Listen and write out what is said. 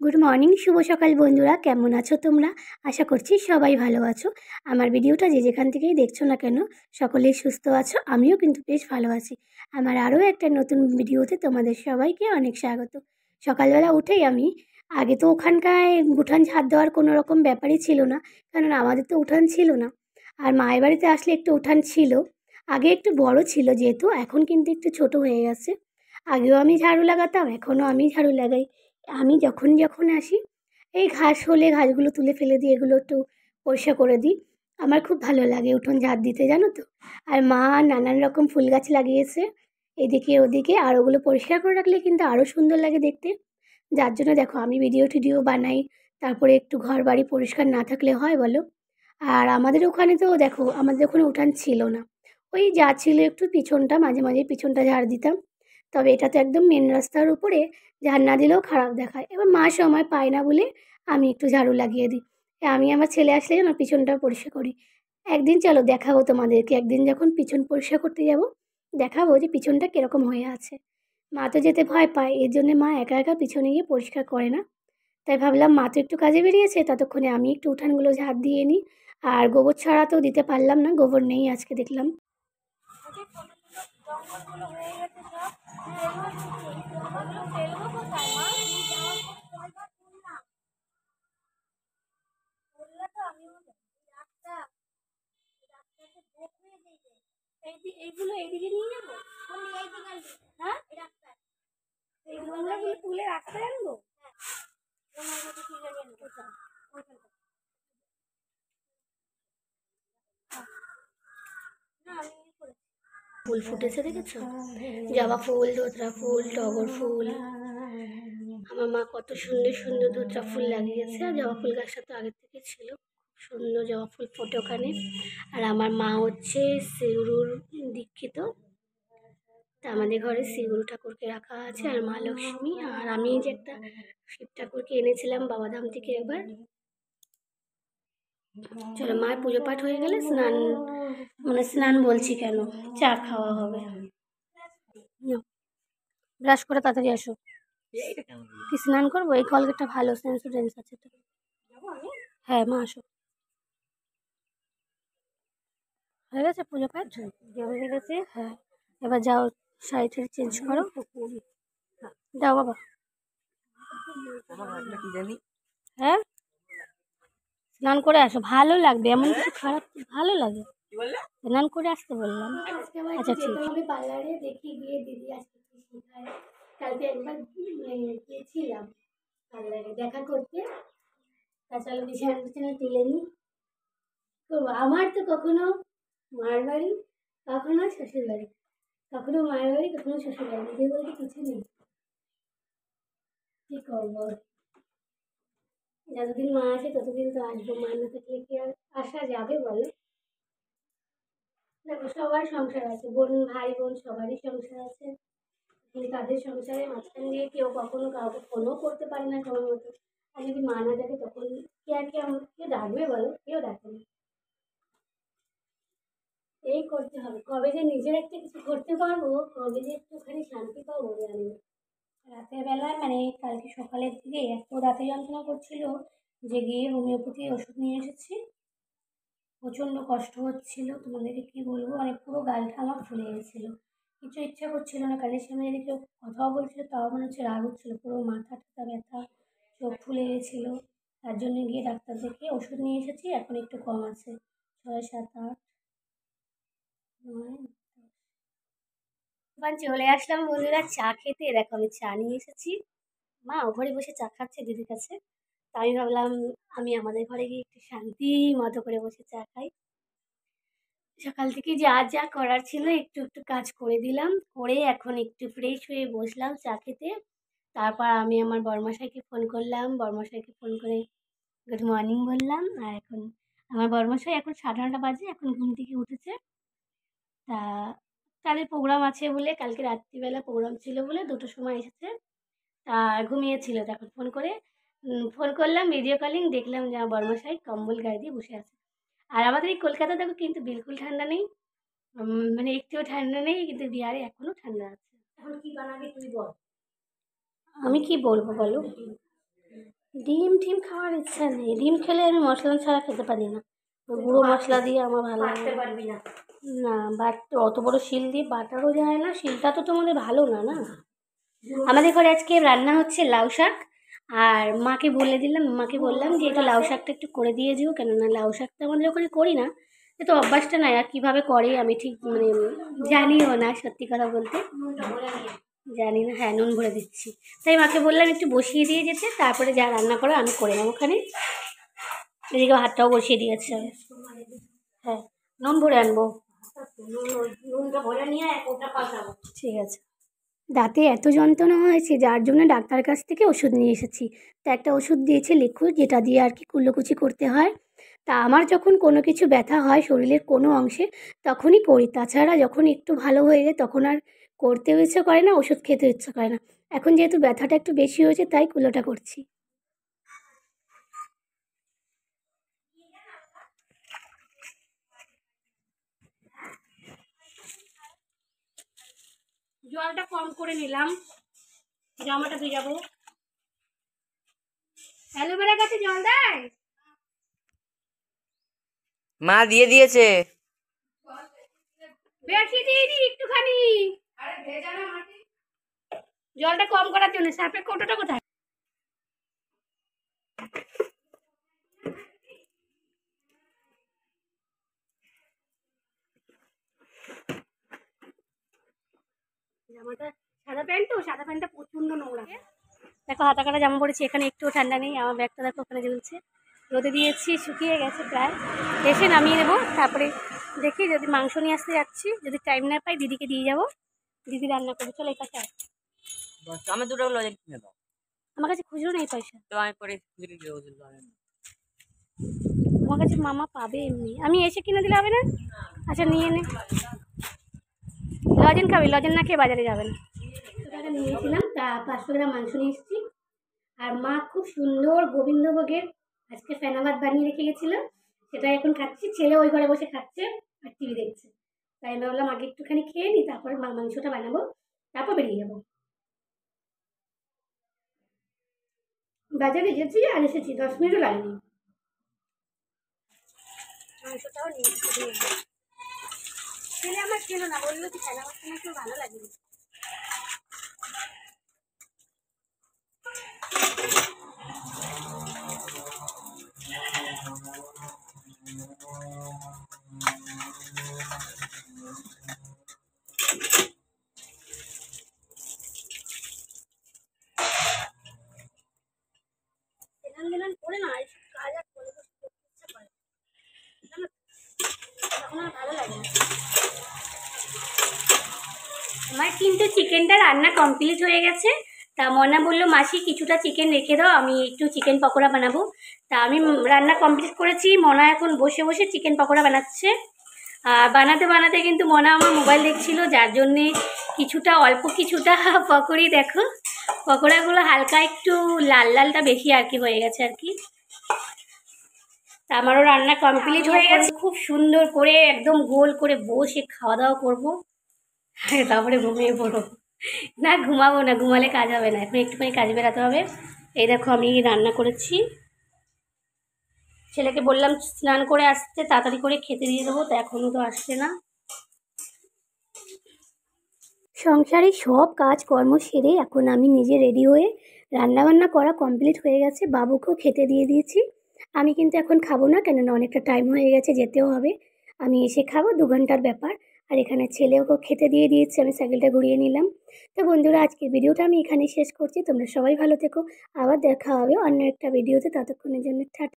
Good morning, শুভ সকাল বন্ধুরা। কেমন আছো তোমরা? আশা করছি সবাই ভালো আছো। আমার ভিডিওটা যে যেখান থেকেই দেখছো না কেন, সকলেই সুস্থ আছো। আমিও কিন্তু বেশ ভালো আছি। আমার আরও একটা নতুন ভিডিওতে তোমাদের সবাইকে অনেক স্বাগত। সকালবেলা উঠেই আমি আগে তো ওখানকার উঠান ঝাড় দেওয়ার কোনো রকম ব্যাপারই ছিল না, কারণ আমাদের তো উঠান ছিল না। আর মায়ের বাড়িতে আসলে একটু উঠান ছিল, আগে একটু বড় ছিল যেহেতু, এখন কিন্তু একটু ছোট হয়ে গেছে। আগেও আমি ঝাড়ু লাগাতাম, এখনও আমি ঝাড়ু লাগাই। আমি যখন যখন আসি এই ঘাস হলে ঘাসগুলো তুলে ফেলে দিই, এগুলো একটু পরিষ্কার করে দিই। আমার খুব ভালো লাগে উঠোন ঝাড় দিতে, জানো তো। আর মা নানান রকম ফুল গাছ লাগিয়েছে এদিকে ওদিকে, আর ওগুলো পরিষ্কার করে রাখলে কিন্তু আরও সুন্দর লাগে দেখতে। যার জন্য দেখো আমি ভিডিও টিডিও বানাই, তারপরে একটু ঘর বাড়ি পরিষ্কার না থাকলে হয় বলো। আর আমাদের ওখানে তো দেখো, আমাদের ওখানে উঠান ছিল না, ওই যা ছিল একটু পিছনটা, মাঝে মাঝে পিছনটা ঝাড় দিতাম। তবে এটা তো একদম মেন রাস্তার উপরে, ঝাড় না দিলেও খারাপ দেখায়। এবার মা সময় পায় না বলে আমি একটু ঝাড়ু লাগিয়ে দিই। আমি আমার ছেলে আসলে যেন পিছনটা পরিষ্কার করি। একদিন চলো দেখাবো তোমাদেরকে, একদিন যখন পিছন পরিষ্কার করতে যাব দেখাবো যে পিছনটা কীরকম হয়ে আছে। মা তো যেতে ভয় পায়, এর জন্যে মা একা একা পিছনে গিয়ে পরিষ্কার করে না। তাই ভাবলাম মা তো একটু কাজে বেরিয়েছে, ততক্ষণে আমি একটু উঠানগুলো ঝাড় দিয়ে নিই। আর গোবর ছাড়া তো দিতে পারলাম না, গোবর নেই আজকে দেখলাম। এইগুলো এইদিকে নিয়ে যাবো, হ্যাঁ এইগুলো তুলে রাখতে আনবো। ফুল ফুটেছে দেখেছো? জবা ফুল, ধুতরা ফুল, টগর ফুল। আমার মা কত সুন্দর সুন্দর ধুতরা ফুল লাগিয়েছে, আর জবা ফুল গাছটা তো আগের থেকে ছিল। খুব সুন্দর জবা ফুল ফোটে ওখানে। আর আমার মা হচ্ছে শিউরুর দীক্ষিত, তা আমাদের ঘরে শিউরু ঠাকুরকে রাখা আছে, আর মা লক্ষ্মী। আর আমি যে একটা শিব ঠাকুরকে এনেছিলাম বাবাধাম থেকে একবার। চলো মায়ের পুজো পাঠ হয়ে গেলে স্নান, মানে স্নান বলছি কেন, চা খাওয়া হবে। ব্রাশ করে তাড়াতাড়ি আসো। কি স্নান করবো? এই কলগেটটা ভালো, সেন্সুডেন্স আছে তো। হ্যাঁ মা আসো। হয়ে গেছে পুজো পাঠ? হয়ে গেছে, হ্যাঁ। এবার যাও, শাড়ি টাড়ি চেঞ্জ করো, যাও বাবা। হ্যাঁ স্নান করে আসো, ভালো লাগবে, এমন কিছু খারাপ, ভালো লাগে। স্নান করে আসতে বললাম। আচ্ছা ঠিক আছে। পার্লারে দেখি গিয়ে দিদি আজকে কি শেখায়। কালকে একবার গিয়েছিলাম পার্লারে দেখা করতে। তা চলো বিছানা টিছানা তুলে নিই। করবো আমার তো কখনো মার বাড়ি, কখনো শ্বশুর বাড়ি, কখনো মায়ের বাড়ি, কখনো শ্বশুর বাড়ি, নিজের বলতে কিছু নেই। কি করবো, যতদিন মা আছে ততদিন তো আসবো, মা না থাকলে কি আর আসা যাবে বলো। দেখো সবার সংসার আছে, বোন ভাই বোন সবারই সংসার আছে, কিন্তু তাদের সংসারে মাঝখান দিয়ে কেউ কখনো কাউকে ফোনও করতে পারে না সময় মতো। আর যদি মা না থাকে তখন কে আর কেউ ডাকবে বলো? কেউ ডাকে না। এই করতে হবে, কবে যে নিজের একটা কিছু করতে পারবো, কবে যে একটুখানি শান্তি পাবো জানি না। রাতের বেলায় মানে কালকে সকালের দিকে এত রাতে যন্ত্রণা করছিল যে গিয়ে হোমিওপ্যাথি ওষুধ নিয়ে এসেছি। প্রচণ্ড কষ্ট হচ্ছিল, তোমাদেরকে কি বলবো, মানে পুরো গালটা আমার ফুলে গেছিলো। কিছু ইচ্ছা করছিল না, কানের সামনে যদি কেউ কথাও বলছিল তাও মনে হচ্ছে রাগ হচ্ছিলো, পুরো মাথা টাথা ব্যথা, চোখ ফুলে গেছিলো। তার জন্য গিয়ে ডাক্তার দেখিয়ে ওষুধ নিয়ে এসেছি, এখন একটু কম আছে, 6, 7, 8, 9। এবার চলে আসলাম বন্ধুরা চা খেতে। দেখো আমি চা নিয়ে এসেছি, মা ও ঘরে বসে চা খাচ্ছে দিদির কাছে। তাই আমি ভাবলাম আমি আমাদের ঘরে গিয়ে একটু শান্তি মতো করে বসে চা খাই। সকাল থেকে যা যা করার ছিল একটু একটু কাজ করে দিলাম, করে এখন একটু ফ্রেশ হয়ে বসলাম চা খেতে। তারপর আমি আমার বড়মশাইকে ফোন করলাম, বড়মশাইকে ফোন করে গুড মর্নিং বললাম। আর এখন আমার বড়মশাই এখন 9:30 বাজে, এখন ঘুম থেকে উঠেছে। তা তাদের প্রোগ্রাম আছে বলে, কালকে রাত্রিবেলা প্রোগ্রাম ছিল বলে 2টোর সময় এসেছে। তা ঘুমিয়েছিল, তখন ফোন করলাম ভিডিও কলিং, দেখলাম যে আমার বড়মশাই কম্বল গায়ে দিয়ে বসে আছে। আর আমাদের এই কলকাতা দেখো কিন্তু বিলকুল ঠান্ডা নেই, মানে একটুও ঠান্ডা নেই, কিন্তু বিহারে এখনো ঠান্ডা আছে। এখন কি বানাবি তুই বল? আমি কি বলবো বলো? ডিম টিম খাওয়ার ইচ্ছা নেই। ডিম খেলে আমি মশলা ছাড়া খেতে পারি না, গুঁড়ো মশলা দিয়ে আমার ভালো লাগে পারবি না। না অত বড় শিল দিয়ে বাটারও যায় না, শিলটা তো তোমাদের ভালো না। না আমাদের ঘরে আজকে রান্না হচ্ছে লাউ শাক, আর মাকে বললাম যে এটা লাউ শাকটা একটু করে দিয়ে দিও, কেননা লাউ শাকটা আমাদের ওখানে করি না, তো অভ্যাসটা নাই, আর কীভাবে করে আমি ঠিক জানিও না, সত্যি কথা বলতে জানি না। হ্যাঁ, নুন ভরে দিচ্ছি, তাই মাকে বললাম একটু বসিয়ে দিয়ে যেতে, তারপরে যা রান্না করো আমি করে নেবো ওখানে। এদিকে ভাতটাও বসিয়ে দিয়েছে। হ্যাঁ, নুন ভরে আনবো, নুনটা ভরে নিয়ে ওটা পাল্টাবো। ঠিক আছে। দাঁতে এত যন্ত্রণা হয়েছে, যার জন্য ডাক্তার কাছ থেকে ওষুধ নিয়ে এসেছি। তা একটা ওষুধ দিয়েছে লিকুইড, যেটা দিয়ে আর কি কুল্লোকুচি করতে হয়। তা আমার যখন কোনো কিছু ব্যথা হয় শরীরের কোনো অংশে, তখনই করি, তাছাড়া যখন একটু ভালো হয়ে যায় তখন আর করতেও ইচ্ছে করে না, ওষুধ খেতেও ইচ্ছে করে না। এখন যেহেতু ব্যথাটা একটু বেশি হয়েছে তাই কুলোটা করছি। জলটা কম করে নিলাম, জামাটা ভিজাবো। অ্যালোভেরা গাছে জল দেয়? মা দিয়ে দিয়েছে। বেশি দিইনি, একটুখানি। জলটা কম করার জন্য। সাপের কৌটোটা কোথায়? জামাটা সাদা প্যান্ট, তো সাদা প্যান্টটা প্রচন্ড নোংরা। দেখো হাতা কাটা জামা পড়েছি, এখানে একটুও ঠান্ডা নেই। আমার ব্যাগটা দেখো ওখানে জ্বলছে, রোদে দিয়েছি, শুকিয়ে গেছে প্রায়। এসে নামিয়ে নেবো, তারপরে দেখি যদি মাংস নিয়ে আসতে যাচ্ছি, যদি টাইম না পাই দিদিকে দিয়ে যাবো, দিদি রান্না করবে। চলো এই কাছে। আমার 2 টাকা লজেন কিনে দাও। আমার কাছে খুচরো নেই পয়সা, তো আমি পরে খুচরো দিয়ে দেবো। আমার কাছে মামা পাবে এমনি, আমি এসে কিনে দিলে হবে না? আচ্ছা নিয়ে নে। লজেন খাবি? লজেন না খেয়ে বাজারে যাবেন। টাকা নিয়েছিলাম, তা 500 গ্রাম মাংস নিয়ে এসেছি। আর মা খুব সুন্দর গোবিন্দভোগের আজকে ফেনাবাদ বানিয়ে রেখে গেছিল, সেটা এখন খাচ্ছি। ছেলে ওই ঘরে বসে খাচ্ছে আর টিভি দেখছে, তাই আমি ভাবলাম আগে একটুখানি খেয়ে নিই, তারপরে মাংসটা বানাবো, তারপর বেরিয়ে যাবো। বাজারে গেছি আর এসেছি, 10 মিনিটও লাগেনি। মাংসটাও নিয়ে ছেলে আমার ছিল না, বললো কি ফেনাবাদ তোমার ভালো লাগেনি। করে না কাজ আর করে ইচ্ছা করে তখন আর ভালো লাগে না। আমার কিন্তু চিকেনটা রান্না কমপ্লিট হয়ে গেছে। তা মনা বললো মাসি কিছুটা চিকেন রেখে দাও, আমি একটু চিকেন পকোড়া বানাবো। তা আমি রান্না কমপ্লিট করেছি, মনা এখন বসে বসে চিকেন পকোড়া বানাচ্ছে। আর বানাতে বানাতে কিন্তু মনা আমার মোবাইল দেখছিল, যার জন্যে অল্প কিছুটা পকোড়ি, দেখো পকোড়াগুলো হালকা একটু লাল লালটা বেশি আর কি হয়ে গেছে আর কি। তা আমারও রান্না কমপ্লিট হয়ে গেছে, খুব সুন্দর করে একদম গোল করে বসে খাওয়া দাওয়া করবো, তারপরে ঘুমিয়ে পড়ো। না ঘুমাবো না, ঘুমালে কাজ হবে না, এখন একটুখানি কাজ বেরাতে হবে। এই দেখো আমি রান্না করেছি, ছেলেকে বললাম স্নান করে আসতে, তাড়াতাড়ি করে খেতে দিয়ে দেবো, তো এখনও তো আসছে না। সংসারে সব কাজকর্ম সেরে এখন আমি নিজে রেডি হয়ে, রান্নাবান্না করা কমপ্লিট হয়ে গেছে, বাবুকেও খেতে দিয়ে দিয়েছি। আমি কিন্তু এখন খাবো না, কেননা অনেকটা টাইম হয়ে গেছে, যেতেও হবে। আমি এসে খাবো, 2 ঘন্টার ব্যাপার। আর এখানে ছেলেওকেও খেতে দিয়ে দিয়েছি, আমি সাইকেলটা ঘুরিয়ে নিলাম। তো বন্ধুরা আজকের ভিডিওটা আমি এখানে শেষ করছি, তোমরা সবাই ভালো থেকো, আবার দেখা হবে অন্য একটা ভিডিওতে, ততক্ষণের জন্য টাটা।